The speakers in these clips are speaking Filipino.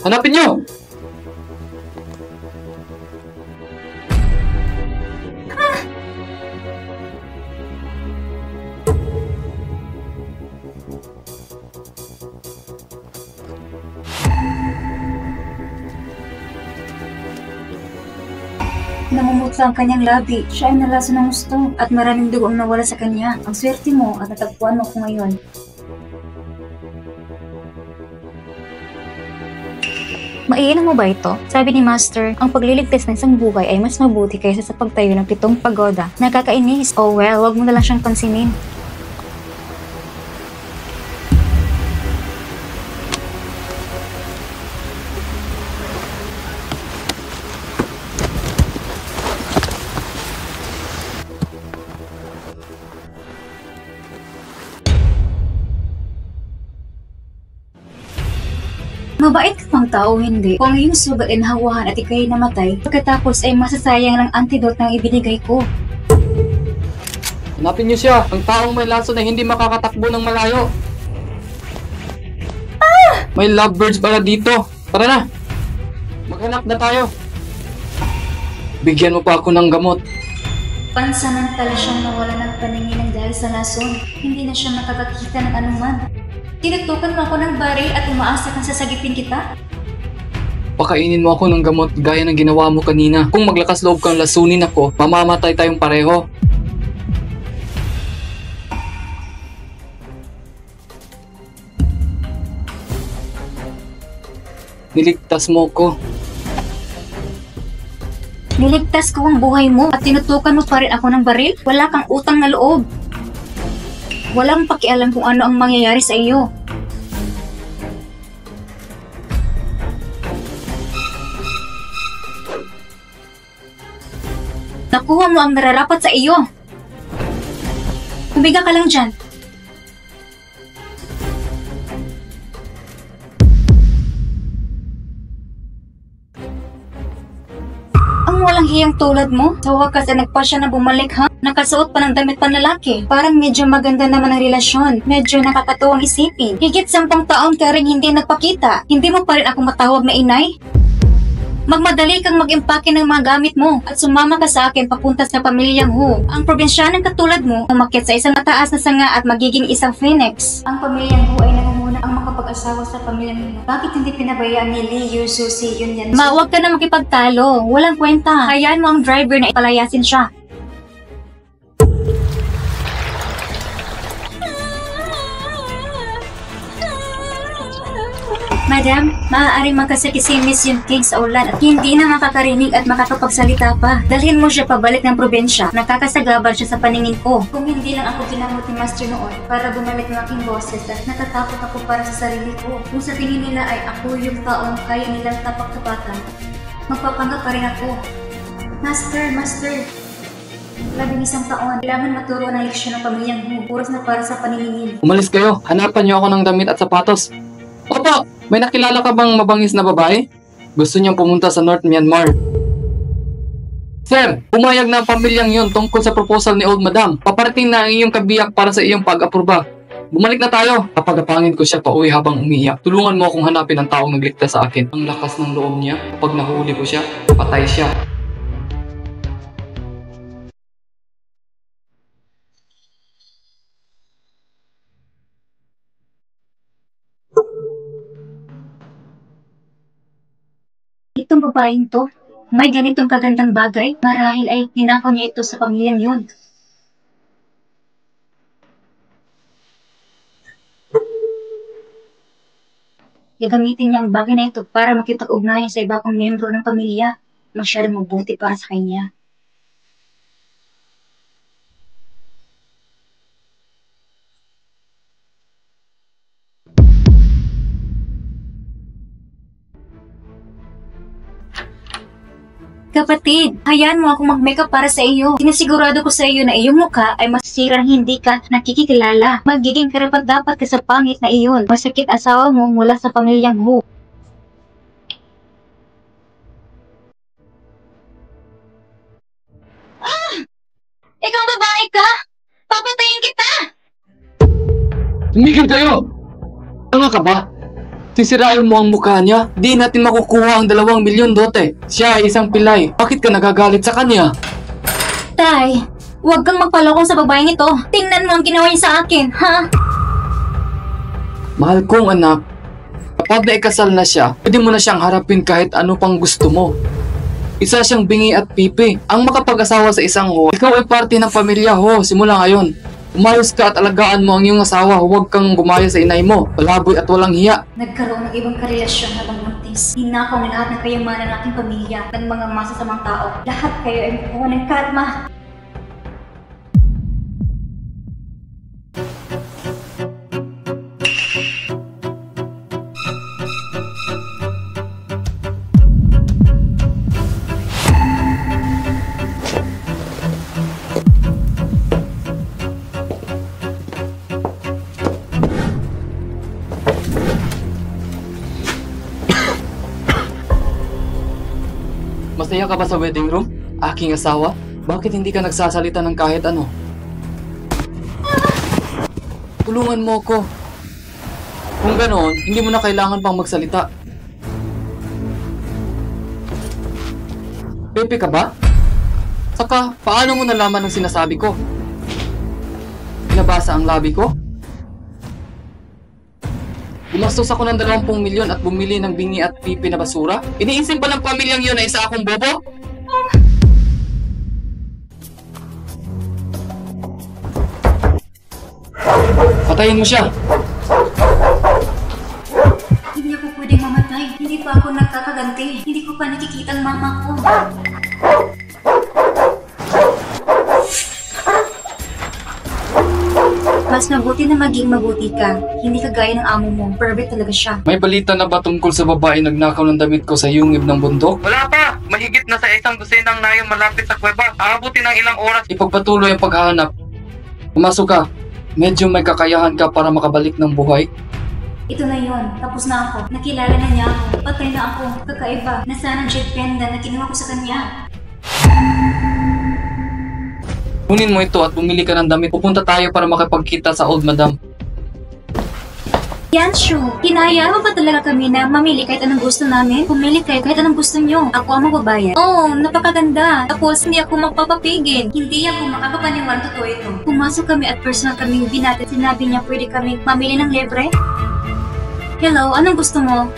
Hanapin nyo! Namumutla ang kanyang labi. Siya ay nalaso ng gusto at maraming dugo ang nawala sa kanya. Ang swerte mo at natagpuan mo ko ngayon. Maiinom mo ba ito? Sabi ni Master, ang pagliligtas ng isang buhay ay mas mabuti kaysa sa pagtayo ng 7 pagoda. Nakakainis. Oh well, wag mo na lang siyang pansinin. Mabait ka pang tao, hindi. Kung ang iyong sugat ay nahawahan at ikay namatay, pagkatapos ay masasayang ng antidote na ibinigay ko. Hanapin niyo siya! Ang taong may laso na hindi makakatakbo ng malayo! May lovebirds pala dito! Tara na! Maghanap na tayo! Bigyan mo pa ako ng gamot. Pansamantala siyang nawala ng paningin dahil sa lason. Hindi na siya makakakita ng anuman. Tinutukan mo ako ng baril at umaasa kang sasagipin kita? Pakainin mo ako ng gamot gaya ng ginawa mo kanina. Kung maglakas loob kang lasunin ako, mamamatay tayong pareho. Niligtas mo ko. Niligtas ko ang buhay mo at tinutukan mo pa rin ako ng baril? Wala kang utang na loob. Walang pakialam kung ano ang mangyayari sa iyo. Nakuha mo ang nararapat sa iyo. Humiga ka lang dyan. Ang walang hiyang tulad mo, sa wakas ay nagpasya na bumalik ha? Nakasuot pa ng damit panlalaki. Parang medyo maganda naman ang relasyon. Medyo nakakatuwang isipin. Higit 10 taon ka rin hindi nagpakita. Hindi mo pa rin ako matawag na inay? Magmadali kang mag-impake ng mga gamit mo at sumama ka sa akin papunta sa pamilyang Hu. Ang probinsyanang katulad mo, umakyat sa isang mataas na sanga at magiging isang phoenix. Ang pamilyang Hu ay nangunguna ang makapag-asawa sa pamilyang Hu. Bakit hindi pinabayaan ni Lee Yu Susi yun yan? Huwag ka na makipagtalo. Walang kwenta. Hayaan mo ang driver na ipalayasin siya. Madam, maaaring magkasakit si Miss Yun King sa ulan at hindi na makakarinig at makakapagsalita pa. Dalhin mo siya pabalik ng probinsya. Nakakasagabal siya sa paningin ko. Kung hindi lang ako ginamot ni Master noon para bumalik ng aking boses at natatakot ako para sa sarili ko. Kung sa tingin nila ay ako yung taong kaya nilang tapak-tapakan, magpapanggap pa rin ako. Master! 11 taon. Kailangan maturo ng leksyon ng pamilyang Hu. Oras na para sa paniningin. Umalis kayo. Hanapan niyo ako ng damit at sapatos. Opo! May nakilala ka bang mabangis na babae? Gusto niyang pumunta sa North Myanmar. Sir, pumayag na ang pamilyang yun tungkol sa proposal ni Old Madam. Paparating na ang iyong kabiyak para sa iyong pag-apruba. Bumalik na tayo. Papagapangin ko siya pauwi habang umiiyak. Tulungan mo akong hanapin ang taong nagligtas sa akin. Ang lakas ng loob niya. Kapag nahuli ko siya, patay siya. Itong babaeng to, may ganitong kagandang bagay, marahil ay ninakaw niya ito sa pamilyang yun. Gagamitin niya ang bagay na ito para makipag-ugnayan sa iba pang miyembro ng pamilya. Masyadong mabuti para sa kanya. Kapatid, hayaan mo akong mag-makeup para sa iyo. Sinisigurado ko sa iyo na iyong mukha ay masisirang hindi ka nakikilala. Magiging karapat-dapat ka sa pangit na iyon. Masakit asawa mo mula sa pamilyang Hu. Ikaw babae ka? Papatayin kita! Tumigil kayo! Tanga ka ba? Sisirain mo ang mukha niya. Di natin makukuha ang 2 milyon dote. Siya ay isang pilay. Bakit ka nagagalit sa kanya? Tay, huwag kang magpaloko sa babaeng ito. Tingnan mo ang ginawa niya sa akin, ha? Mahal kong anak, kapag naikasal na siya, pwede mo na siyang harapin kahit ano pang gusto mo. Isa siyang bingi at pipi. Ang makapag-asawa sa isang ho, ikaw ay parte ng pamilya ho simula ngayon. Umayos ka at alagaan mo ang iyong asawa. Huwag kang gumaya sa inay mo. Palaboy at walang hiya. Nagkaroon ng ibang karelasyon habang buntis. Hinakaw ng lahat ng kayamanan ng ating pamilya ng mga masasamang tao. Lahat kayo ay makuha ng karma. Masaya ka ba sa wedding room? Aking asawa? Bakit hindi ka nagsasalita ng kahit ano? Tulungan mo ko. Kung ganoon, hindi mo na kailangan pang magsalita. Pepe ka ba? Saka, paano mo nalaman ang sinasabi ko? Nabasa ang labi ko? Gumastos ako ng 20 milyon at bumili ng bingi at pipi na basura? Iniisip ba ng pamilyang yun na isa akong bobo? Patayin mo siya! Hindi ako pwedeng mamatay. Hindi pa ako nagkakaganti. Hindi ko pa nakikita ang mama ko. Mas mabuti na maging mabuti ka. Hindi ka gaya ng amo mo. Perfect talaga siya. May balita na ba tungkol sa babae nagnakaw ng damit ko sa yungib ng bundok? Wala pa! Mahigit na sa 1 dosenang nayon malapit sa kuweba. Aabutin ng ilang oras. Ipagpatuloy ang paghahanap. Pumasok ka. Medyo may kakayahan ka para makabalik ng buhay. Ito na yon. Tapos na ako. Nakilala na niya ako. Patay na ako. Kakaiba. Nasaan ang jet pendant na kinuha ko sa kanya? Kunin mo ito at bumili ka ng damit. Pupunta tayo para makipagkita sa old madam. Yanshu, kinaya mo ba talaga kami na mamili kahit anong gusto namin? Pumili kayo kahit anong gusto nyo. Ako ang magbabayad. Oo, napakaganda. Tapos hindi ako magpapapigil. Hindi ako makakapaniwala totoo ito. Pumasok kami at personal kaming binati. Sinabi niya pwede kami mamili ng libre. Hello, anong gusto mo?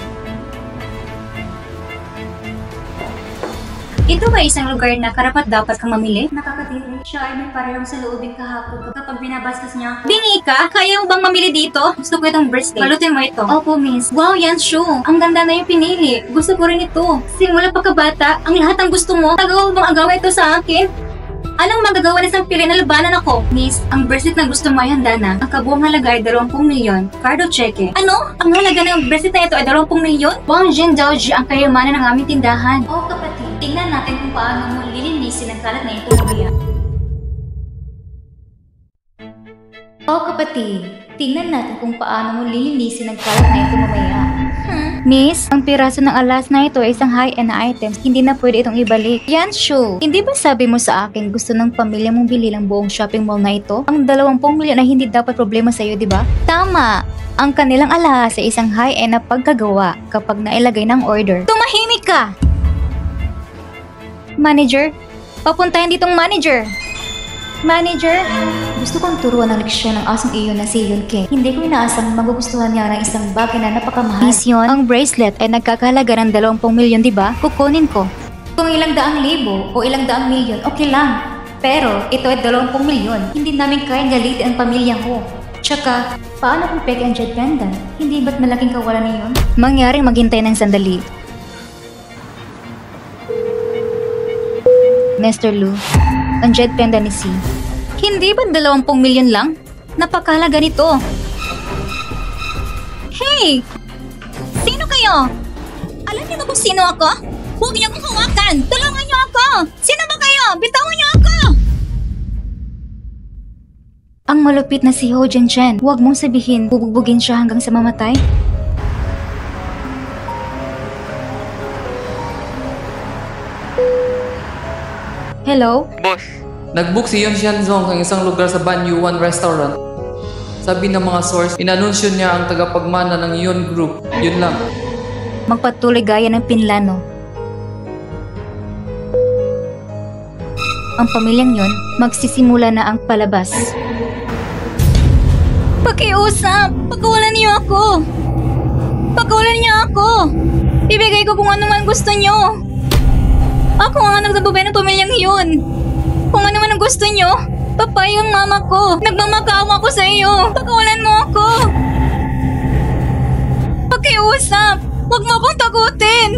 Ito ba isang lugar na karapat-dapat kang mamili? Nakakatiri. Siya ay may parehong sa loobin kahapon kapag binabastos niya. Bingi ka? Kaya mo bang mamili dito? Gusto ko itong bracelet. Balutin mo ito. Opo, miss. Wow, Yanshu. Ang ganda na yung pinili. Gusto ko rin ito. Simula pagkabata, ang lahat ng gusto mo. Tagaw bang agawa ito sa akin? Anong magagawa na isang pili na labanan ako? Miss, ang bracelet na gusto mo ay handa na. Ang kabuang halaga ay 20 milyon. Cardo cheque. Ano? Ang halaga ng bracelet na ito ay 20 milyon? Wang Jin Daoji ang kayamanan ng aming tindahan. Oh, kapatid. Tingnan natin kung paano mo lilinisin ang kalat na ito mamaya. Oh, kapatid. Tingnan natin kung paano mo lilinisin ang kalat na ito mamaya. Miss, ang piraso ng alas na ito ay isang high-end na items. Hindi na pwede itong ibalik. Yanshu, hindi ba sabi mo sa akin gusto ng pamilya mong bilhin ang buong shopping mall na ito? Ang 20 milyon ay hindi dapat problema sa'yo, di ba? Tama! Ang kanilang alahas ay isang high-end na pagkagawa kapag nailagay ng order. Tumahimik ka! Manager? Papuntahin ditong manager! Manager? Gusto kong turuan ng leksyon ng asong iyon na si Yunke. Hindi ko inaasang magugustuhan niya ng isang bagay na napakamahal. Miss yun, ang bracelet ay nagkakahalaga ng 20 milyon, di ba? Kukunin ko. Kung ilang daang libo o ilang daang milyon, okay lang. Pero ito ay 20 milyon. Hindi namin kayang galitin ang pamilya ko. Tsaka, paano kung peke ang jet pendant? Hindi ba't malaking kawalan niyon? Mangyaring maghintay ng sandali. Mr. Lu, ang jet pendant ni C. Hindi ba 20 milyon lang? Napakahalaga nito. Hey! Sino kayo? Alam niyo ba kung sino ako? Huwag niyo akong hawakan! Tulungan niyo ako! Sino ba kayo? Bitawan niyo ako! Ang malupit na si Ho Jianchen. Huwag mong sabihin, bubugbugin siya hanggang sa mamatay. Hello? Boss. Nag-book si Yun Xianzong ng isang lugar sa Banyuan Restaurant. Sabi ng mga source, inanunsyo niya ang tagapagmana ng Yun Group. Yun lang. Magpatuloy gaya ng pinlano. Ang pamilyang yon magsisimula na ang palabas. Pakiusap! Pagkawalan niyo ako! Pagkawalan niyo ako! Ibigay ko kung ano man gusto niyo! Ako ang anak na babae ng pamilyang yun! Kung ano man ang gusto niyo, papayag ang mama ko! Nagmamakaawa ako sa iyo! Pagkawalan mo ako! Pakiusap! Huwag mo akong takutin!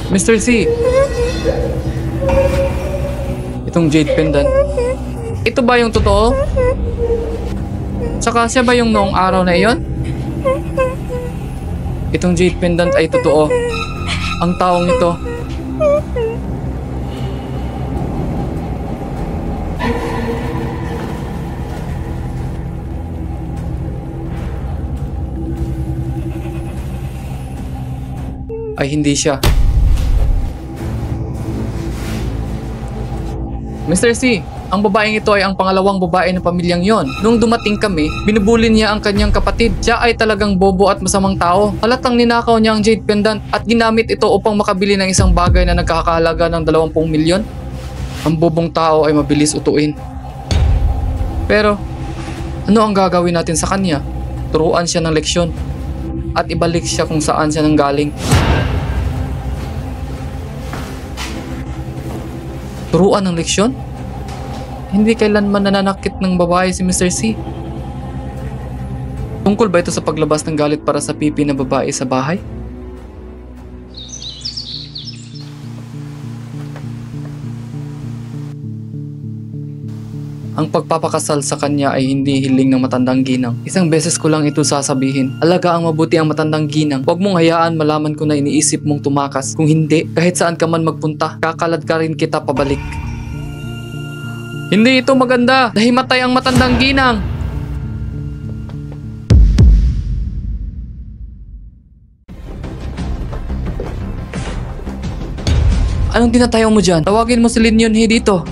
Mr. C. Itong jade pendant. Ito ba yung totoo? Tsaka siya ba yung noong araw na iyon? Itong jade pendant ay totoo. Ang taong ito. Ay hindi siya. Mr. C, ang babaeng ito ay ang pangalawang babae ng pamilyang yon. Nung dumating kami, binubulin niya ang kanyang kapatid. Siya ay talagang bobo at masamang tao. Halatang ninakaw niya ang jade pendant at ginamit ito upang makabili ng isang bagay na nagkakahalaga ng 20 milyon. Ang bobong tao ay mabilis utuin. Pero, ano ang gagawin natin sa kanya? Turuan siya ng leksyon at ibalik siya kung saan siya nanggaling. Turuan ng leksyon? Hindi kailanman nananakit ng babae si Mr. C. Tungkol ba ito sa paglabas ng galit para sa pipi na babae sa bahay? Ang pagpapakasal sa kanya ay hindi hiling ng matandang ginang. Isang beses ko lang ito sasabihin. Alagaan mabuti ang matandang ginang. Huwag mong hayaan malaman ko na iniisip mong tumakas. Kung hindi, kahit saan ka man magpunta, kakalad ka rin kita pabalik. Hindi ito maganda. Nahimatay ang matandang ginang. Anong tinatayo mo dyan? Tawagin mo si Lin Yunhee dito.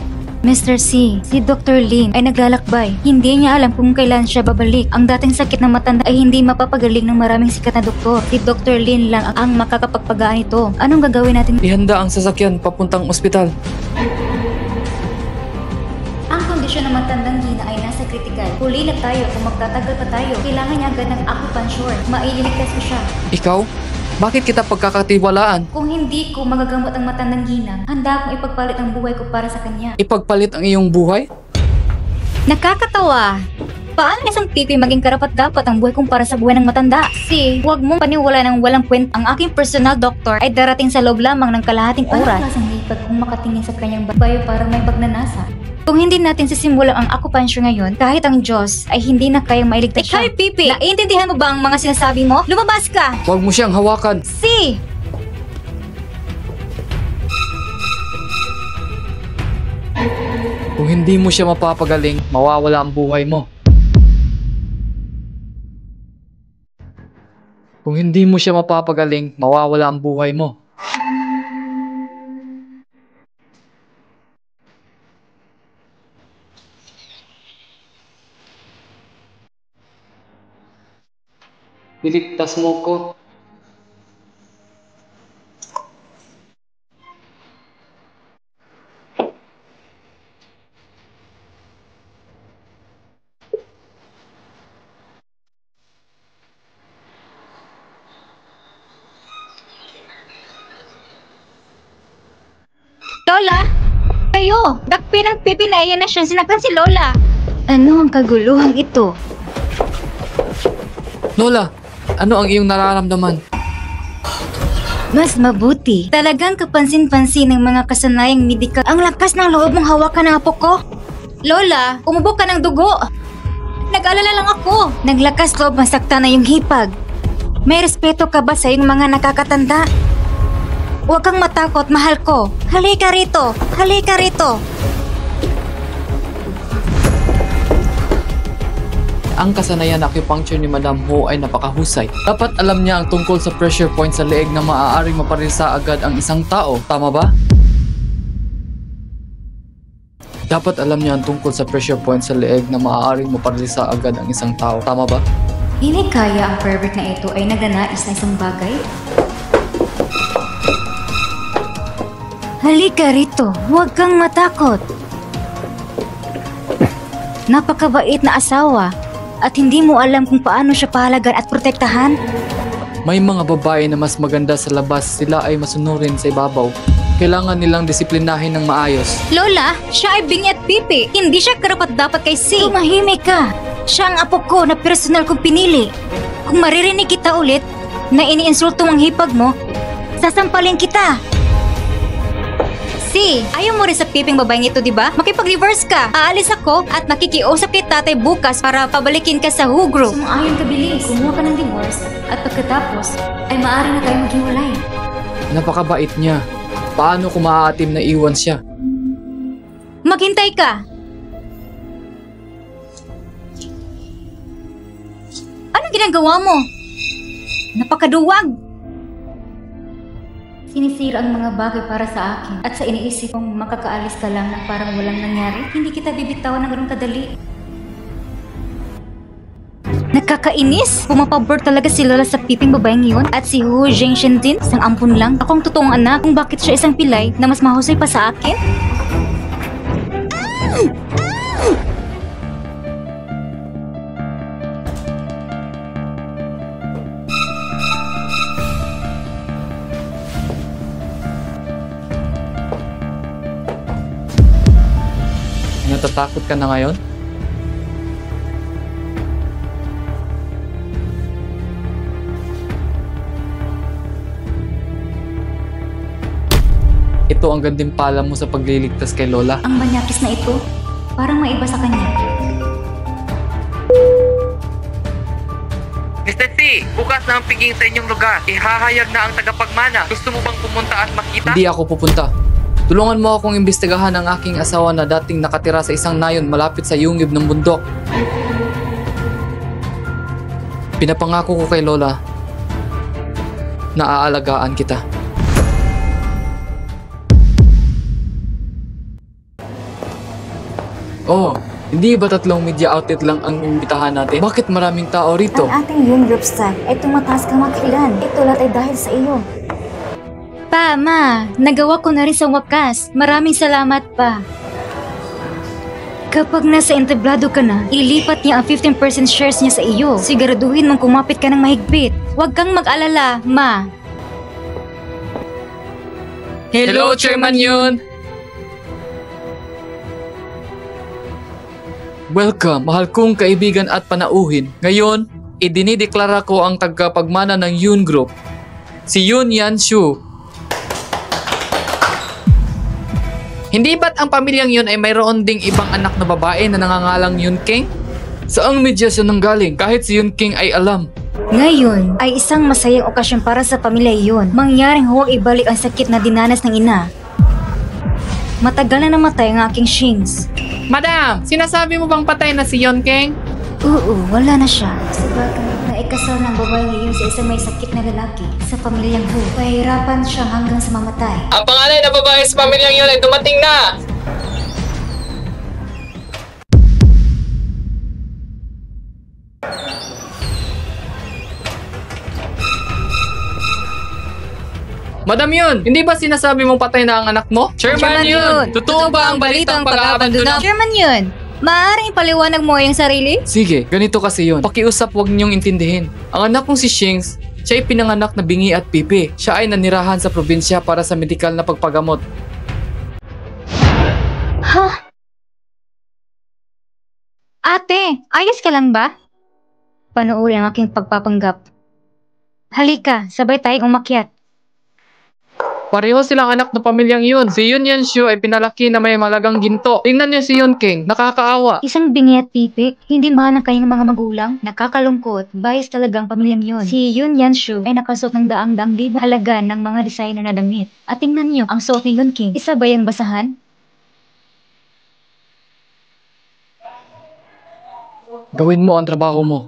Mr. C, si Dr. Lin ay naglalakbay. Hindi niya alam kung kailan siya babalik. Ang dating sakit ng matanda ay hindi mapapagaling ng maraming sikat na doktor. Si Dr. Lin lang ang makakapagpagaan ito. Anong gagawin natin? Ihanda ang sasakyan papuntang ospital. Ang kondisyon ng matandang Gina ay nasa kritikal. Huli na tayo kung magtatagal pa tayo. Kailangan niya agad ng acupuncture. Maililigtas ko siya. Ikaw? Bakit kita pagkakatiwalaan? Kung hindi ko magagamot ang matandang Ginang, handa akong ipagpalit ang buhay ko para sa kanya. Ipagpalit ang iyong buhay? Nakakatawa! Paano isang pipi maging karapat-dapat ang buhay kong para sa buhay ng matanda? Huwag mong paniwala ng walang kwenta. Ang aking personal doctor ay darating sa loob lamang ng kalahating oras. Ano klaseng lipad kung makatingin sa kanyang bayo para may pagnanasa? Kung hindi natin sisimulan ang acupuncture ngayon, kahit ang Diyos ay hindi na kayang mailigtas siya. Ikaw, Pipi! Naiintindihan mo ba ang mga sinasabi mo? Lumabas ka! Huwag mo siyang hawakan. Kung hindi mo siya mapapagaling, mawawala ang buhay mo. Kung hindi mo siya mapapagaling, mawawala ang buhay mo. Niligtas mo ko. Lola! Kayo! Dakpin ang Pipi na iyan na siya. Sinaktan si Lola! Ano ang kaguluhan ito? Lola, ano ang iyong nararamdaman? Mas mabuti. Talagang kapansin-pansin ng mga kasanayang medikal. Ang lakas ng loob mong hawakan ng apo ko. Lola, umubo ka ng dugo. Nag-alala lang ako. Naglakas loob masakta na yung hipag. May respeto ka ba sa iyong mga nakakatanda? Huwag kang matakot, mahal ko. Halika rito. Halika rito. Ang kasanayan acupuncture ni Madam Ho ay napakahusay. Dapat alam niya ang tungkol sa pressure point sa leeg na maaaring maparisa agad ang isang tao. Tama ba? Dapat alam niya ang tungkol sa pressure point sa leeg na maaaring maparalisa agad ang isang tao. Tama ba? Hindi kaya ang pervert na ito ay nagnanais na isang bagay? Halika rito. Huwag kang matakot. Napakabait na asawa. At hindi mo alam kung paano siya pahalagan at protektahan? May mga babae na mas maganda sa labas, sila ay masunurin sa ibabaw. Kailangan nilang disiplinahin ng maayos. Lola, siya ay bingi at pipi. Hindi siya karapat-dapat kay Si. Tumahimik ka. Siya ang apo ko na personal kong pinili. Kung maririnig kita ulit na iniinsulto ang hipag mo, sasampalin kita. Si, ayaw mo rin sa piping babaeng ito, di ba? Makipag-reverse ka. Aalis ako at makikiusap kay tatay bukas para pabalikin ka sa Who Group. Sumaayon ka, bilis. Kumuha ka ng divorce at pagkatapos ay maaari na tayo maghiwalay. Napakabait niya. Paano kung maaatim na iwan siya? Maghintay ka. Anong ginagawa mo? Napakaduwag. Sinisira ang mga bagay para sa akin at sa iniisip kong makakaalis ka lang na parang walang nangyari, hindi kita bibitawan ng ganun kadali. Nakakainis! Pumapabor talaga si Lola sa piping babaeng yun at si Hu Jingshin din, isang ampun lang. Ako ang totoong anak kung bakit siya isang pilay na mas mahusay pa sa akin. Natatakot ka na ngayon? Ito ang gantimpala mo sa pagliligtas kay Lola. Ang manyakis na ito, parang maiba sa kanya. Mr. T, bukas na ang piging sa inyong lugar. Ihahayag na ang tagapagmana. Gusto mo bang pumunta at makita? Hindi ako pupunta. Tulungan mo akong imbestigahan ang aking asawa na dating nakatira sa isang nayon malapit sa yungib ng bundok. Pinapangako ko kay Lola na aalagaan kita. Oh, hindi ba 3 media outlet lang ang imbitahan natin? Bakit maraming tao rito? Ang ating Young Group staff ay tumataas kamakilan. Ito lahat ay dahil sa iyo. Pa, Ma, nagawa ko na rin sa wakas. Maraming salamat pa. Kapag nasa entablado ka na, ilipat niya ang 15% shares niya sa iyo. Siguraduhin mong kumapit ka ng mahigpit. Huwag kang mag-alala, Ma. Hello, Chairman Yun! Welcome, mahal kong kaibigan at panauhin. Ngayon, idinideklara ko ang tagapagmana ng Yun Group, si Yun Yanshu. Hindi ba't ang pamilyang yun ay mayroon ding ibang anak na babae na nangangalang Yun King? Saang medyas yun nanggaling kahit si Yun King ay alam? Ngayon ay isang masayang okasyon para sa pamilya iyon. Mangyaring huwag ibalik ang sakit na dinanas ng ina. Matagal na namatay ang aking Shings. Madam, sinasabi mo bang patay na si Yun King? Oo, wala na siya. Sabagay, naikasal ng babae iyon sa isang may sakit na lalaki sa pamilyang Hu. Pahirapan siya hanggang sa mamatay. Ang panganay na babae sa pamilyang yun ay dumating na! Madam Yun, hindi ba sinasabi mong patay na ang anak mo? Chairman Yun, totoo ba ang balitang pag-aabandona? Chairman Yun, maaaring ipaliwanag mo yung sarili? Sige, ganito kasi yun. Pakiusap wag niyong intindihin. Ang anak kong si Shings, siya ay pinanganak na bingi at pipi. Siya ay nanirahan sa probinsya para sa medikal na pagpagamot. Ha? Ate, ayos ka lang ba? Panoorin ang aking pagpapanggap. Halika, sabay tayong umakyat. Pareho silang anak ng pamilyang yun. Si Yun Yanshu ay pinalaki na may malagang ginto. Tingnan niyo si Yun King, nakakaawa. Isang bingi at pipik, hindi mahal ng kanyang mga magulang. Nakakalungkot, bias talagang pamilyang yun. Si Yun Yanshu ay nakasuot ng daang-daang libo halaga ng mga designer na damit. At tingnan niyo, ang suot ni Yun King, isa ba yung basahan? Gawin mo ang trabaho mo.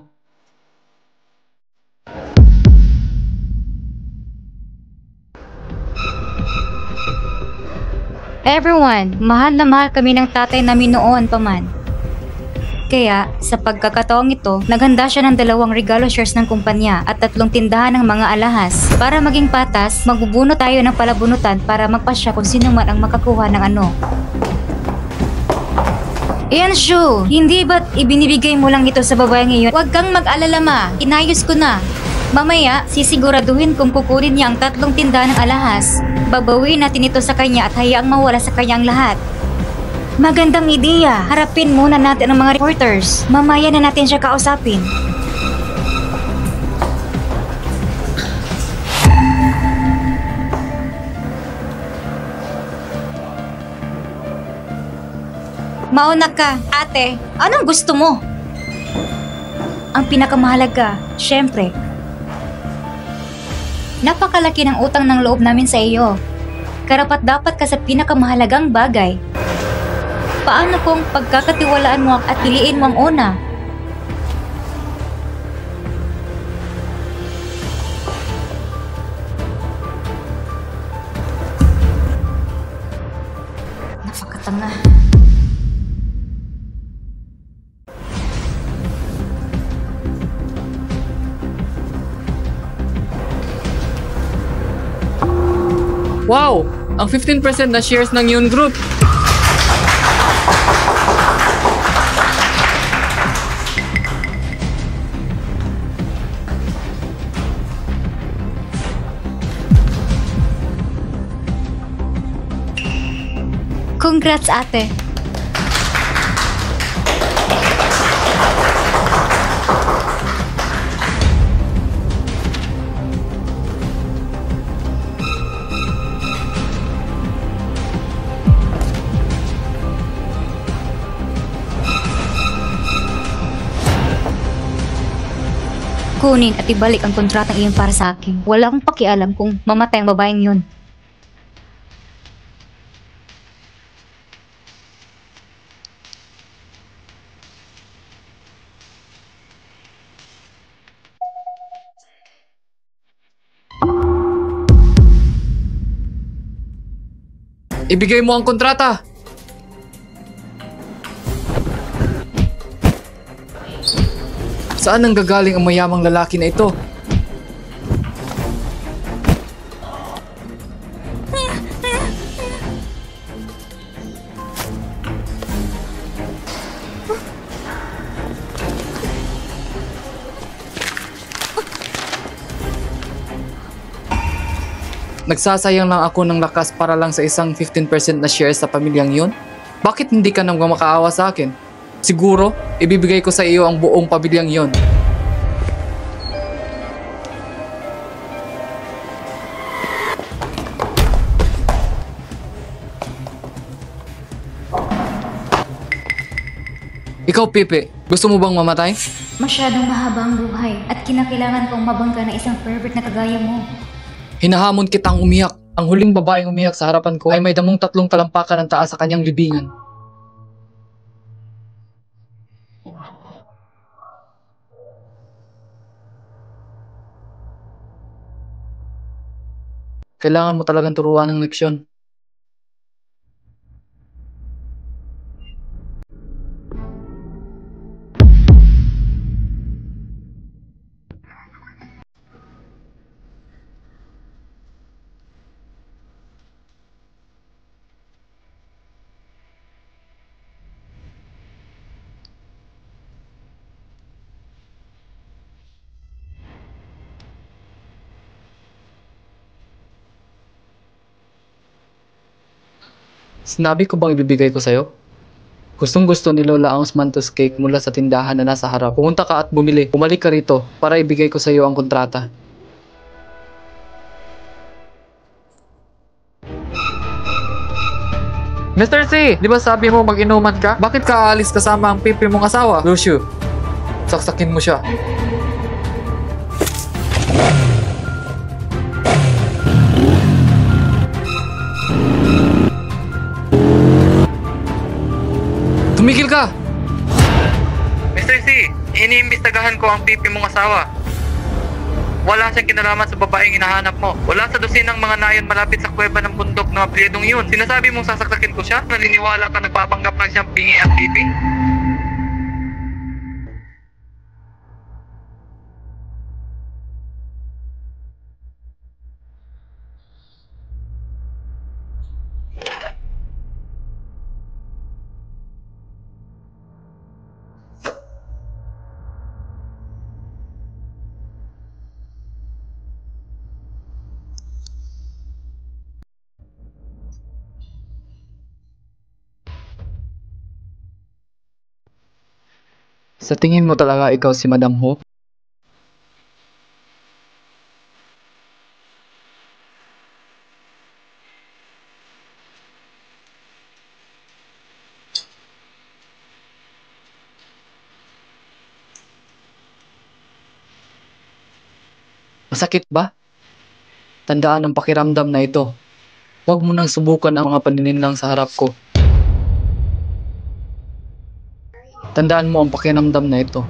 Everyone, mahal na mahal kami ng tatay namin noon pa man. Kaya, sa pagkakataong ito, naghanda siya ng 2 regalo shares ng kumpanya at 3 tindahan ng mga alahas. Para maging patas, magbubuno tayo ng palabunutan para magpasya kung sino man ang makakuha ng ano. Yanshu, hindi ba't ibinibigay mo lang ito sa babae ngayon? Huwag kang mag-alala ma, inayos ko na. Mamaya, sisiguraduhin kung kukunin niya ang 3 tindahan ng alahas. Babawiin natin ito sa kanya at hayaang mawala sa kanya ang lahat. Magandang ideya. Harapin muna natin ang mga reporters. Mamaya na natin siya kausapin. Mauna ka, ate. Anong gusto mo? Ang pinakamahalaga, syempre. Napakalaki ng utang ng loob namin sa iyo. Karapat-dapat ka sa pinakamahalagang bagay. Paano kung pagkakatiwalaan mo at piliin mo ang una? Napakatanga. Wow! Ang 15% na shares ng Yun Group. Congrats, ate. Kunin at ibalik ang kontratang iyon para sa akin. Wala akong pakialam kung mamatay ang babaeng yun. Ibigay mo ang kontrata. Saan nang gagaling ang mayamang lalaki na ito? Nagsasayang lang ako ng lakas para lang sa isang 15% na share sa pamilyang yun? Bakit hindi ka nang makaawa sa akin? Siguro, ibibigay ko sa iyo ang buong pamilyang yon. Ikaw, Pipe, gusto mo bang mamatay? Masyadong mahaba ang buhay at kinakailangan kong mabangga na isang pervert na kagaya mo. Hinahamon kitang umiyak. Ang huling babaeng umiyak sa harapan ko ay may damong 3 talampakan ng taas sa kanyang libingan. Kailangan mo talagang turuan ng leksyon. Sinabi ko bang ibibigay ko sa'yo? Gustong-gusto ni Lola ang Osmanthus cake mula sa tindahan na nasa harap. Pumunta ka at bumili. Bumalik ka rito para ibigay ko sa iyo ang kontrata. Mr. C, di ba sabi mo mag-inuman ka? Bakit ka aalis kasama ang pipi mong asawa? Lucio, saksakin mo siya. Tumigil ka! Mr. C, iniimbestagahan ko ang pipi mong asawa. Wala siyang kinalaman sa babaeng hinahanap mo. Wala sa dosinang mga nayon malapit sa kuweba ng bundok na apelyedong yun. Sinasabi mong sasaksakin ko siya? Naniniwala ka nagpapanggap lang siyang bingi at pipi? Sa tingin mo talaga ikaw si Madam Hope? Masakit ba? Tandaan ang pakiramdam na ito. Huwag mo nang subukan ang mga panininlang sa harap ko. Tandaan mo ang pakiramdam na ito.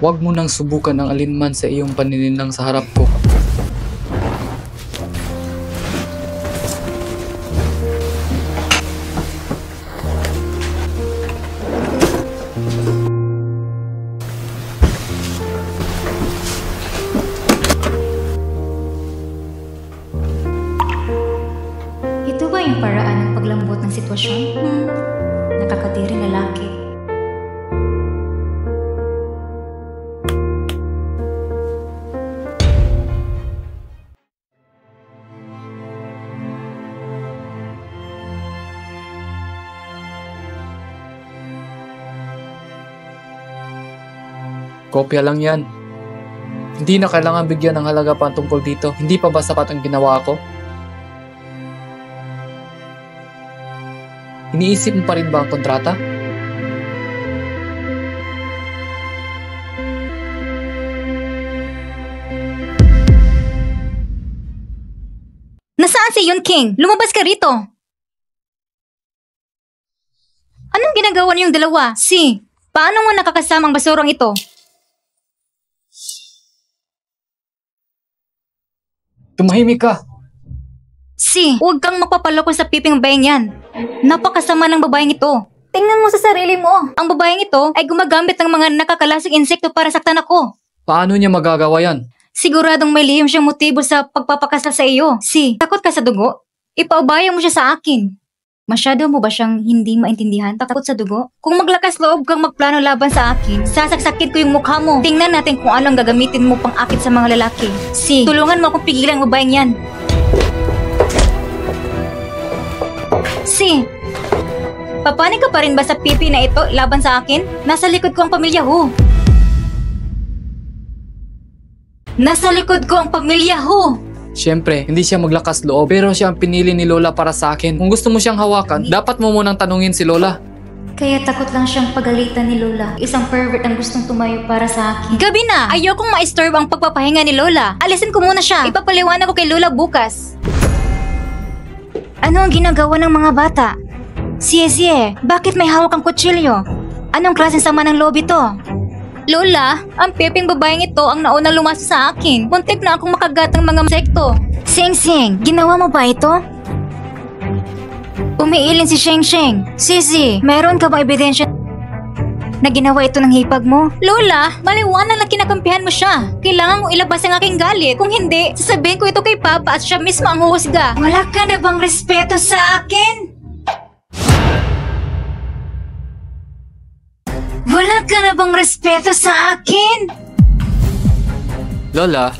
Huwag mo nang subukan ang alinman sa iyong panininlang sa harap ko. Ito ba yung paraan ng paglambot ng sitwasyon? Nakakadiring lalaki. Kopya lang yan. Hindi na kailangan bigyan ng halaga pa tungkol dito. Hindi pa ba sapat ang ginawa ko? Iniisip mo pa rin ba ang kontrata? Nasaan si Yun King? Lumabas ka rito! Anong ginagawa niyong dalawa? Si, paano mo nakakasama ang basurang ito? Tumahimik ka! Si, huwag kang magpapaloko sa piping babaeng yan. Napakasama ng babaeng ito. Tingnan mo sa sarili mo. Ang babaeng ito ay gumagamit ng mga nakakalasing insekto para saktan ako. Paano niya magagawa yan? Siguradong may lihim siyang motibo sa pagpapakasal sa iyo. Si, takot ka sa dugo? Ipaubaya mo siya sa akin. Masyado mo ba siyang hindi maintindihan? Takot sa dugo? Kung maglakas loob kang magplano laban sa akin, sasaksakin ko yung mukha mo. Tingnan natin kung anong gagamitin mo pang akit sa mga lalaki. Si, tulungan mo akong pigilan ang babaeng yan. Si, papanig ka pa rin ba sa pipi na ito laban sa akin? Nasa likod ko ang pamilya Hu. Nasa likod ko ang pamilya Hu. Siyempre, hindi siya maglakas loob, pero siya ang pinili ni Lola para sa akin. Kung gusto mo siyang hawakan, dapat mo munang tanungin si Lola. Kaya takot lang siyang pagalitan ni Lola. Isang pervert ang gustong tumayo para sa akin. Gabi na! Ayokong ma-istorb ang pagpapahinga ni Lola. Alisin ko muna siya. Ipapaliwanag ko kay Lola bukas. Ano ang ginagawa ng mga bata? Siye, bakit may hawak ang kutsilyo? Anong klaseng sama ng loob ito? Lola, ang pepeng babaeng ito ang naunang lumasa sa akin. Muntik na akong makagat ng mga insekto. Sing, ginawa mo ba ito? Umiilin si Sheng. Sisi, meron ka bang ebidensya na ginawa ito ng hipag mo? Lola, maliwanag na kinakampihan mo siya. Kailangan mo ilabas ang aking galit. Kung hindi, sasabihin ko ito kay Papa at siya mismo ang huhusga. Wala ka na bang respeto sa akin? Wala ka na bang respeto sa akin? Lola,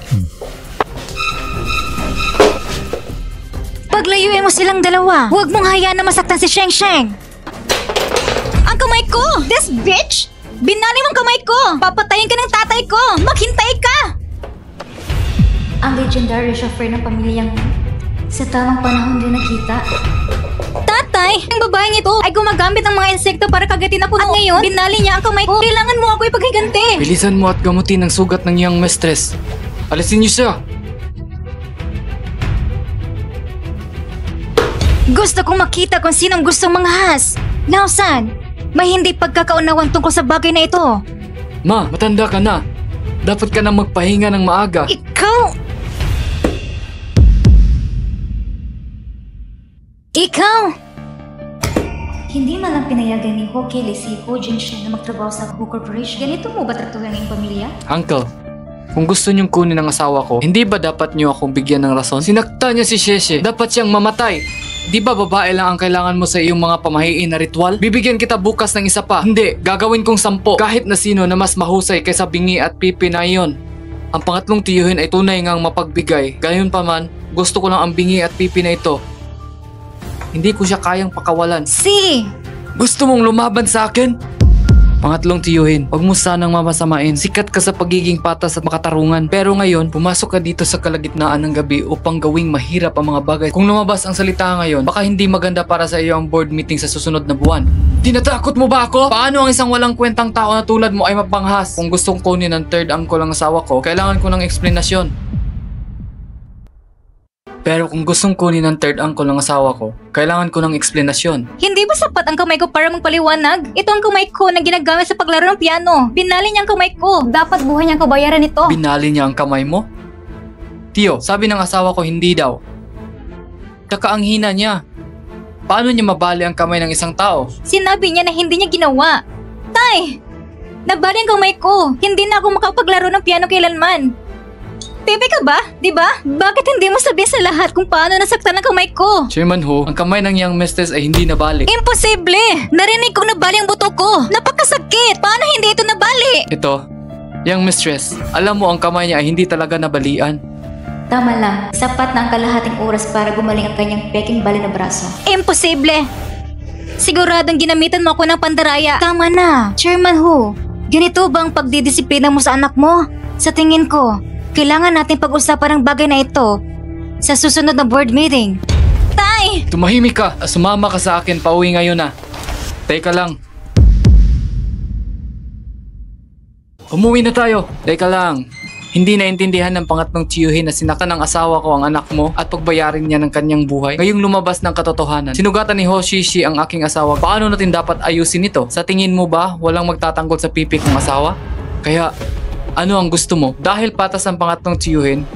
Paglayuin mo silang dalawa. Huwag mong hayaan na masaktan si Sheng. Ang kamay ko! This bitch! Binali mong kamay ko! Papatayin ka ng tatay ko! Maghintay ka! Ang legendary chauffeur ng pamilyang sa tamang panahon din nakita. Tatay! Ang babaeng ito ay gumagamit ng mga insekto para kagatin ako. At ngayon, binali niya ang kamay ko. Kailangan mo ako ipaghiganti. Bilisan mo at gamutin ang sugat ng iyong mistress. Alisin niyo siya! Gusto kong makita kung sinong gustong manghas. Nausan, may hindi pagkakaunawan tungkol sa bagay na ito. Ma, matanda ka na. Dapat ka na magpahinga ng maaga. Ikaw! Hindi man lang pinayagan ni Ho Kelly si Ho Jinshin na magtrabaho sa Ho Corporation. Ganito mo ba tratuhin ang iyong pamilya? Uncle, kung gusto niyong kunin ang asawa ko, hindi ba dapat niyo akong bigyan ng rason? Sinakta niya si Sheshe. Dapat siyang mamatay. Di ba babae lang ang kailangan mo sa iyong mga pamahiin na ritual? Bibigyan kita bukas ng isa pa. Hindi, gagawin kong 10. Kahit na sino na mas mahusay kaysa bingi at pipi na iyon. Ang pangatlong tiyuhin ay tunay ngang mapagbigay. Gayon pa man, gusto ko lang ang bingi at pipi na ito. Hindi ko siya kayang pakawalan. Gusto mong lumaban sa akin? Pangatlong tiyuhin, wag mo sanang mamasamain. Sikat ka sa pagiging patas at makatarungan. Pero ngayon, pumasok ka dito sa kalagitnaan ng gabi upang gawing mahirap ang mga bagay. Kung lumabas ang salita ngayon, baka hindi maganda para sa iyo ang board meeting sa susunod na buwan. Tinatakot mo ba ako? Paano ang isang walang kwentang tao na tulad mo ay mapanghas? Kung gustong kunin ng third uncle ang asawa ko, kailangan ko ng eksplanasyon. Pero kung gustong kunin ng third uncle ng asawa ko, kailangan ko ng eksplanasyon. Hindi ba sapat ang kamay ko para magpaliwanag? Ito ang kamay ko na ginagamit sa paglaro ng piano. Binali niya ang kamay ko. Dapat buhay niyang kabayaran ito. Binali niya ang kamay mo? Tiyo, sabi ng asawa ko hindi daw. Taka ang hina niya. Paano niya mabali ang kamay ng isang tao? Sinabi niya na hindi niya ginawa. Tay! Nabali ang kamay ko. Hindi na ako makapaglaro ng piano kailanman. Pepe ka ba? Diba? Bakit hindi mo sabihin sa lahat kung paano nasaktan ang kamay ko? Chairman Ho, ang kamay ng young mistress ay hindi nabali. Imposible! Narinig kong nabali ang buto ko. Napakasakit! Paano hindi ito nabali? Ito, young mistress, alam mo ang kamay niya ay hindi talaga nabalian. Tama lang. Sapat na ang kalahating oras para gumaling ang kanyang peking bali na braso. Imposible! Siguradong ginamitan mo ako ng pandaraya. Tama na. Chairman Ho, ganito ba ang pagdidisiplina mo sa anak mo? Sa tingin ko, kailangan natin pag-usapan ang bagay na ito sa susunod na board meeting. Tay! Tumahimik ka. Sumama ka sa akin. Pauwi ngayon na. Teka lang. Umuwi na tayo. Teka lang. Hindi naintindihan ng pangatlong tiyuhin na sinaktan ng asawa ko ang anak mo at pagbayarin niya ng kanyang buhay. Ngayong lumabas ng katotohanan. Sinugatan ni Hoshishi ang aking asawa. Paano natin dapat ayusin ito? Sa tingin mo ba walang magtatanggol sa pipi kong asawa? Kaya, ano ang gusto mo? Dahil patas ang pangatlong tiyuhin,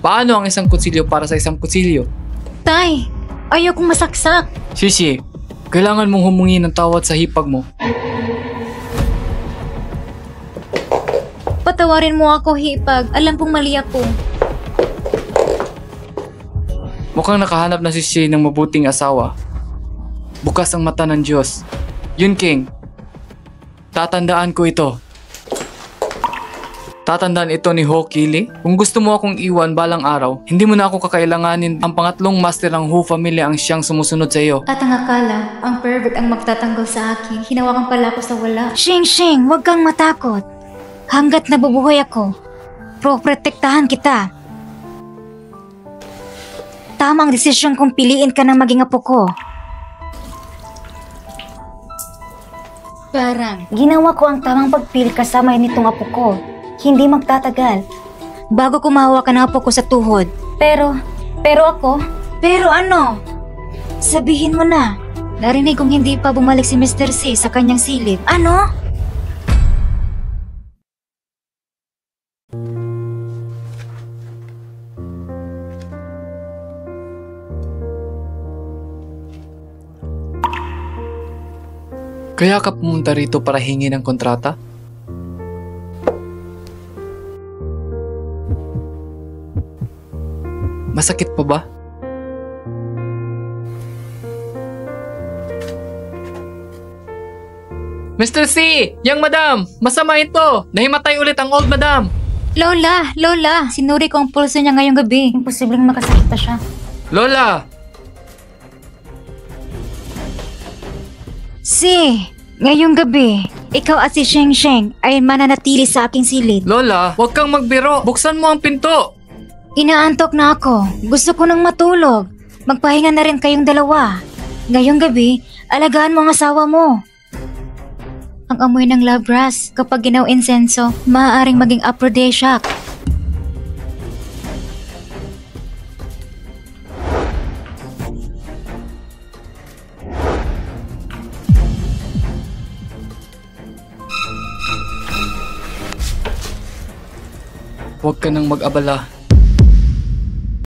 paano ang isang kutsilyo para sa isang kutsilyo? Tay, ayokong masaksak. Shishi, kailangan mong humingi ng tawad sa hipag mo. Patawarin mo ako, hipag. Alam kong mali ako. Mukhang nakahanap na si Shi ng mabuting asawa. Bukas ang mata ng Diyos. Yun King, tatandaan ko ito. Tatandaan ito ni Ho Kili. Kung gusto mo akong iwan balang araw, hindi mo na ako kakailanganin. Ang pangatlong master ng Ho family ang siyang sumusunod sa iyo. At ang akala, ang pervert ang magtatanggol sa akin. Hinawakan pala ako sa wala. Shing, huwag kang matakot. Hanggat nabubuhay ako, protektahan kita. Tamang desisyon kung piliin ka na maging apo ko. Parang, ginawa ko ang tamang pagpili kasama nitong apo ko. Hindi magtatagal. Bago kumawa ka ng apo ko sa tuhod. Pero ako? Pero ano? Sabihin mo na. Narinig kong hindi pa bumalik si Mr. C sa kanyang silid. Ano? Kaya ka pumunta rito para hingi ng kontrata? Masakit pa ba? Mr. C! Yang madam! Masama ito! Nahimatay ulit ang old madam! Lola! Sinuri ko ang pulso niya ngayong gabi. Imposibleng makasakit pa siya. Lola! Si! Ngayong gabi, ikaw at si Sheng Sheng ay mananatili sa aking silid. Lola, huwag kang magbiro. Buksan mo ang pinto. Inaantok na ako. Gusto ko nang matulog. Magpahinga na rin kayong dalawa. Ngayong gabi, alagaan mo ang asawa mo. Ang amoy ng love grass kapag ginaw insenso, maaaring maging aphrodisiac. Huwag ka nang mag-abala.